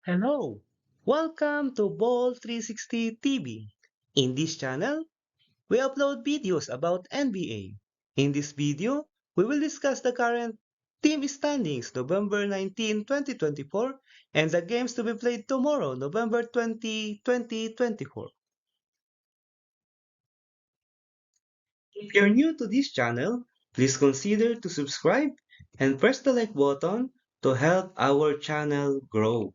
Hello! Welcome to Ball 360 TV. In this channel, we upload videos about NBA. In this video, we will discuss the current team standings November 19, 2024 and the games to be played tomorrow, November 20, 2024. If you're new to this channel, please consider to subscribe and press the like button to help our channel grow.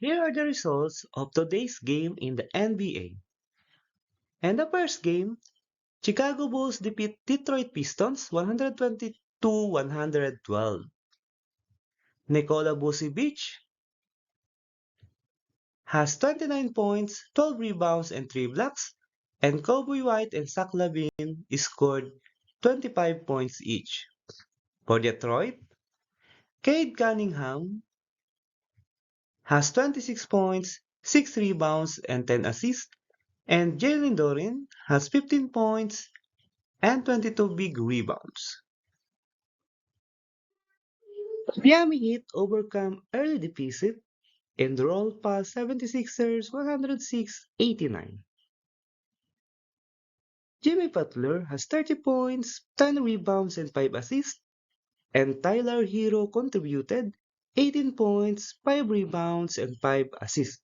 Here are the results of today's game in the NBA. And the first game, Chicago Bulls defeat Detroit Pistons 122-112. Nikola Vucevic has 29 points, 12 rebounds, and 3 blocks, and Kobe White and Zach LaVine scored 25 points each. For Detroit, Cade Cunningham has 26 points, 6 rebounds, and 10 assists, and Jalen Duren has 15 points and 22 big rebounds. Miami Heat overcome early deficit and rolled past 76ers 106-89. Jimmy Butler has 30 points, 10 rebounds, and 5 assists, and Tyler Hero contributed 18 points, 5 rebounds, and 5 assists.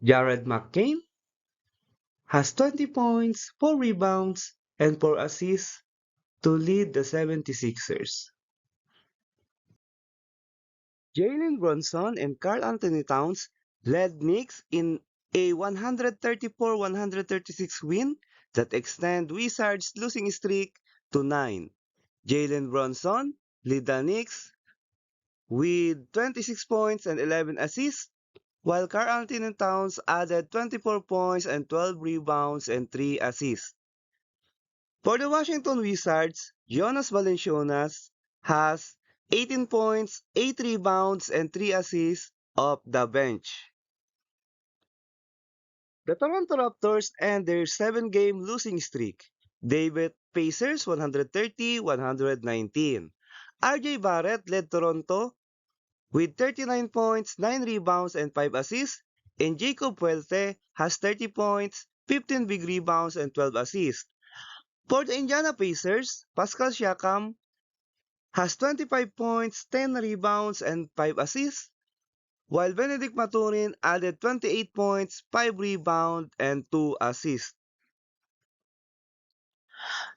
Jared McCain has 20 points, 4 rebounds, and 4 assists to lead the 76ers. Jalen Brunson and Karl Anthony Towns led Knicks in a 134-136 win that extend Wizards' losing streak to 9. Jalen Brunson led the Knicks with 26 points and 11 assists, while Karl Anthony Towns added 24 points and 12 rebounds and 3 assists. For the Washington Wizards, Jonas Valanciunas has 18 points, 8 rebounds, and 3 assists off the bench. The Toronto Raptors end their 7-game losing streak. They beat Pacers 130-119. RJ Barrett led Toronto with 39 points, 9 rebounds, and 5 assists, and Jacob Puelte has 30 points, 15 big rebounds, and 12 assists. For the Indiana Pacers, Pascal Siakam has 25 points, 10 rebounds, and 5 assists, while Benedict Mathurin added 28 points, 5 rebounds, and 2 assists.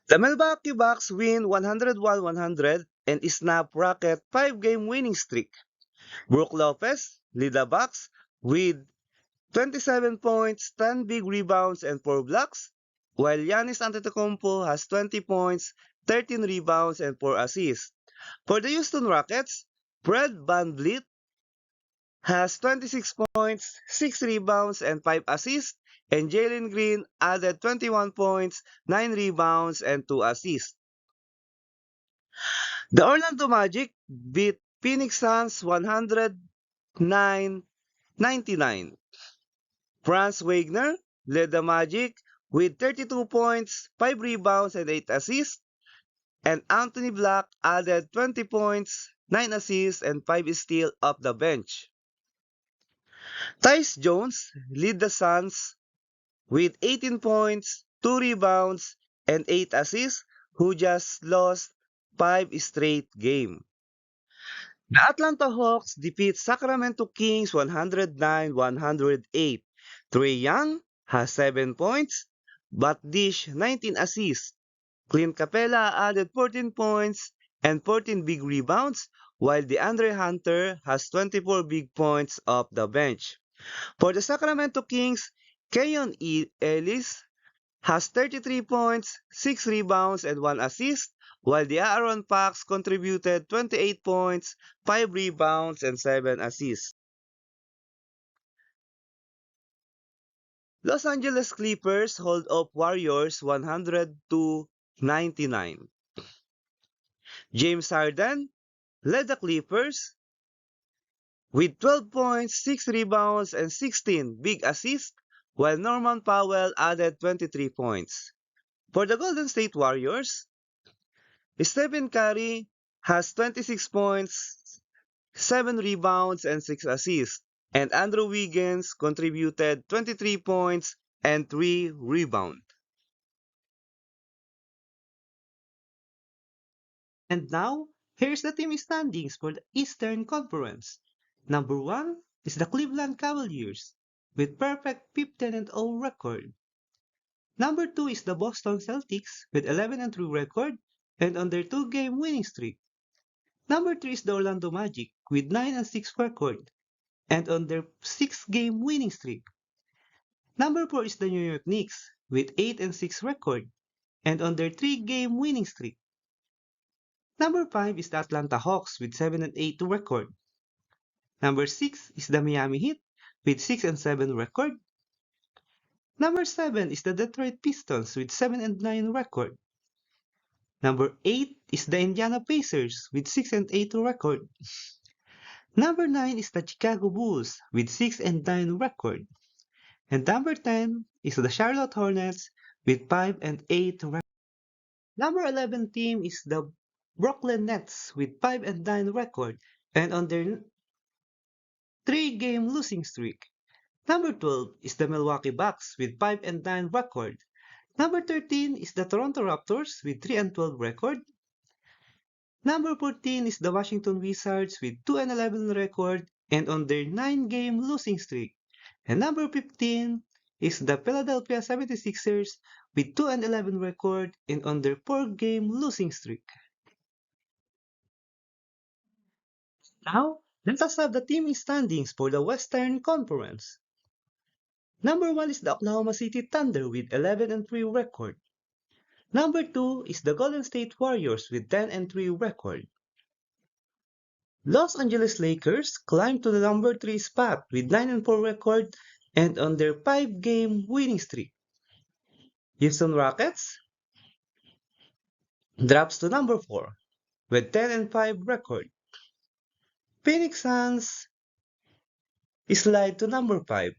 The Milwaukee Bucks win 101-100 and snap Rocket 5-game winning streak. Brook Lopez lead the Bucks with 27 points, 10 big rebounds, and 4 blocks, while Giannis Antetokounmpo has 20 points, 13 rebounds, and 4 assists. For the Houston Rockets, Fred VanVleet has 26 points, 6 rebounds, and 5 assists, and Jalen Green added 21 points, 9 rebounds, and 2 assists. The Orlando Magic beat Phoenix Suns 109-99. Franz Wagner led the Magic with 32 points, 5 rebounds, and 8 assists, and Anthony Black added 20 points, 9 assists, and 5 steals off the bench. Tyus Jones led the Suns with 18 points, 2 rebounds, and 8 assists, who just lost 5 straight games. The Atlanta Hawks defeat Sacramento Kings 109-108. Trae Young has 7 points, but dished 19 assists. Clint Capella added 14 points and 14 big rebounds, while DeAndre Hunter has 24 big points off the bench. For the Sacramento Kings, Keyon Ellis has 33 points, 6 rebounds, and 1 assist, while the Aaron Fox contributed 28 points, 5 rebounds, and 7 assists. Los Angeles Clippers hold off Warriors 102-99. James Harden led the Clippers with 12 points, 6 rebounds, and 16 big assists, while Norman Powell added 23 points. For the Golden State Warriors, Stephen Curry has 26 points, 7 rebounds, and 6 assists, and Andrew Wiggins contributed 23 points and 3 rebounds. And now, here's the team standings for the Eastern Conference. Number 1 is the Cleveland Cavaliers with perfect 15-0 record. Number 2 is the Boston Celtics with 11-3 record and on their 2-game winning streak. Number 3 is the Orlando Magic with 9-6 record and on their 6-game winning streak. Number 4 is the New York Knicks with 8-6 record and on their 3-game winning streak. Number 5 is the Atlanta Hawks with 7-8 record. Number 6 is the Miami Heat with 6-7 record. Number 7 is the Detroit Pistons with 7-9 record. Number 8 is the Indiana Pacers with 6-8 record. Number 9 is the Chicago Bulls with 6-9 record. And number 10 is the Charlotte Hornets with 5-8 record. Number 11 team is the Brooklyn Nets with 5-9 record and on their 3-game losing streak. Number 12 is the Milwaukee Bucks with 5-9 record. Number 13 is the Toronto Raptors with 3-12 record. Number 14 is the Washington Wizards with 2-11 record and on their 9-game losing streak. And number 15 is the Philadelphia 76ers with 2-11 record and on their 4-game losing streak. Now, let us have the team standings for the Western Conference. Number 1 is the Oklahoma City Thunder with 11-3 record. Number 2 is the Golden State Warriors with 10-3 record. Los Angeles Lakers climbed to the number 3 spot with 9-4 record and on their 5-game winning streak. Houston Rockets drops to number 4 with 10-5 record. Phoenix Suns slide to number 5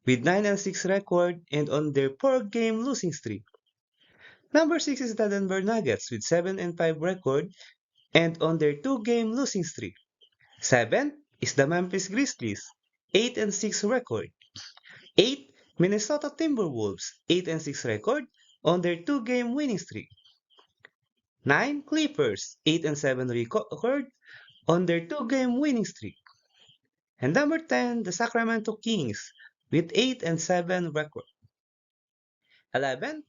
with 9-6 record and on their 4-game losing streak. Number 6 is the Denver Nuggets with 7-5 record and on their 2-game losing streak. 7 is the Memphis Grizzlies, 8-6 record. 8, Minnesota Timberwolves, 8-6 record on their 2-game winning streak. 9, Clippers, 8-7 record on their 2-game winning streak. And number 10, the Sacramento Kings with 8-7 record. 11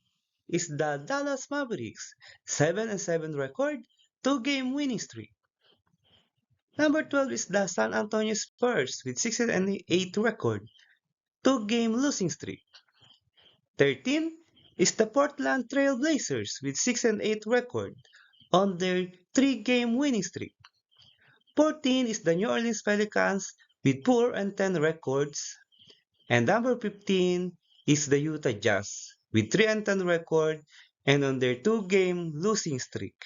is the Dallas Mavericks, 7-7 record, 2-game winning streak. Number 12 is the San Antonio Spurs with 6-8 record, 2-game losing streak. 13 is the Portland Trail Blazers with 6-8 record on their 3-game winning streak. 14 is the New Orleans Pelicans with 4-10 records. And number 15 is the Utah Jazz with 3-10 record and on their 2-game losing streak.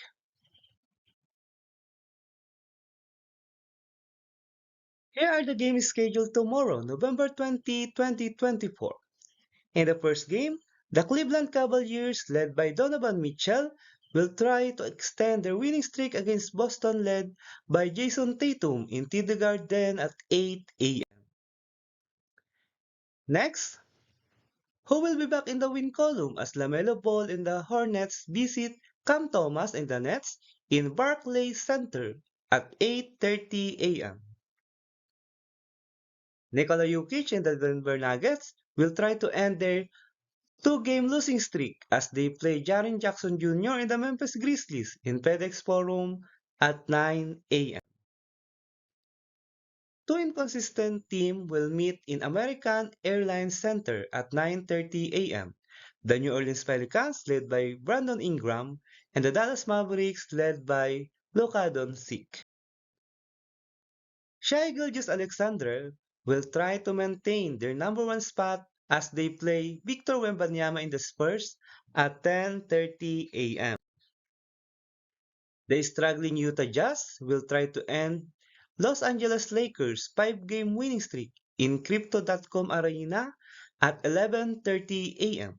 Here are the games scheduled tomorrow, November 20, 2024. In the first game, the Cleveland Cavaliers, led by Donovan Mitchell, will try to extend their winning streak against Boston, led by Jason Tatum in TD Garden at 8 a.m. Next, who will be back in the win column as LaMelo Ball and the Hornets visit Cam Thomas and the Nets in Barclays Center at 8:30 a.m. Nikola Jokic and the Denver Nuggets will try to end their 2-game losing streak as they play Jaren Jackson Jr. and the Memphis Grizzlies in FedEx Forum at 9 a.m. Two inconsistent teams will meet in American Airlines Center at 9:30 a.m. The New Orleans Pelicans, led by Brandon Ingram, and the Dallas Mavericks, led by Luka Doncic. Shai Gilgeous-Alexander will try to maintain their number 1 spot as they play Victor Wembanyama in the Spurs at 10:30 a.m. The struggling Utah Jazz will try to end Los Angeles Lakers' 5-game winning streak in Crypto.com Arena at 11:30 a.m.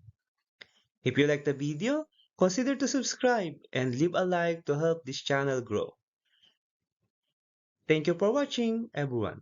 If you like the video, Consider to subscribe and leave a like to help this channel grow. Thank you for watching, everyone.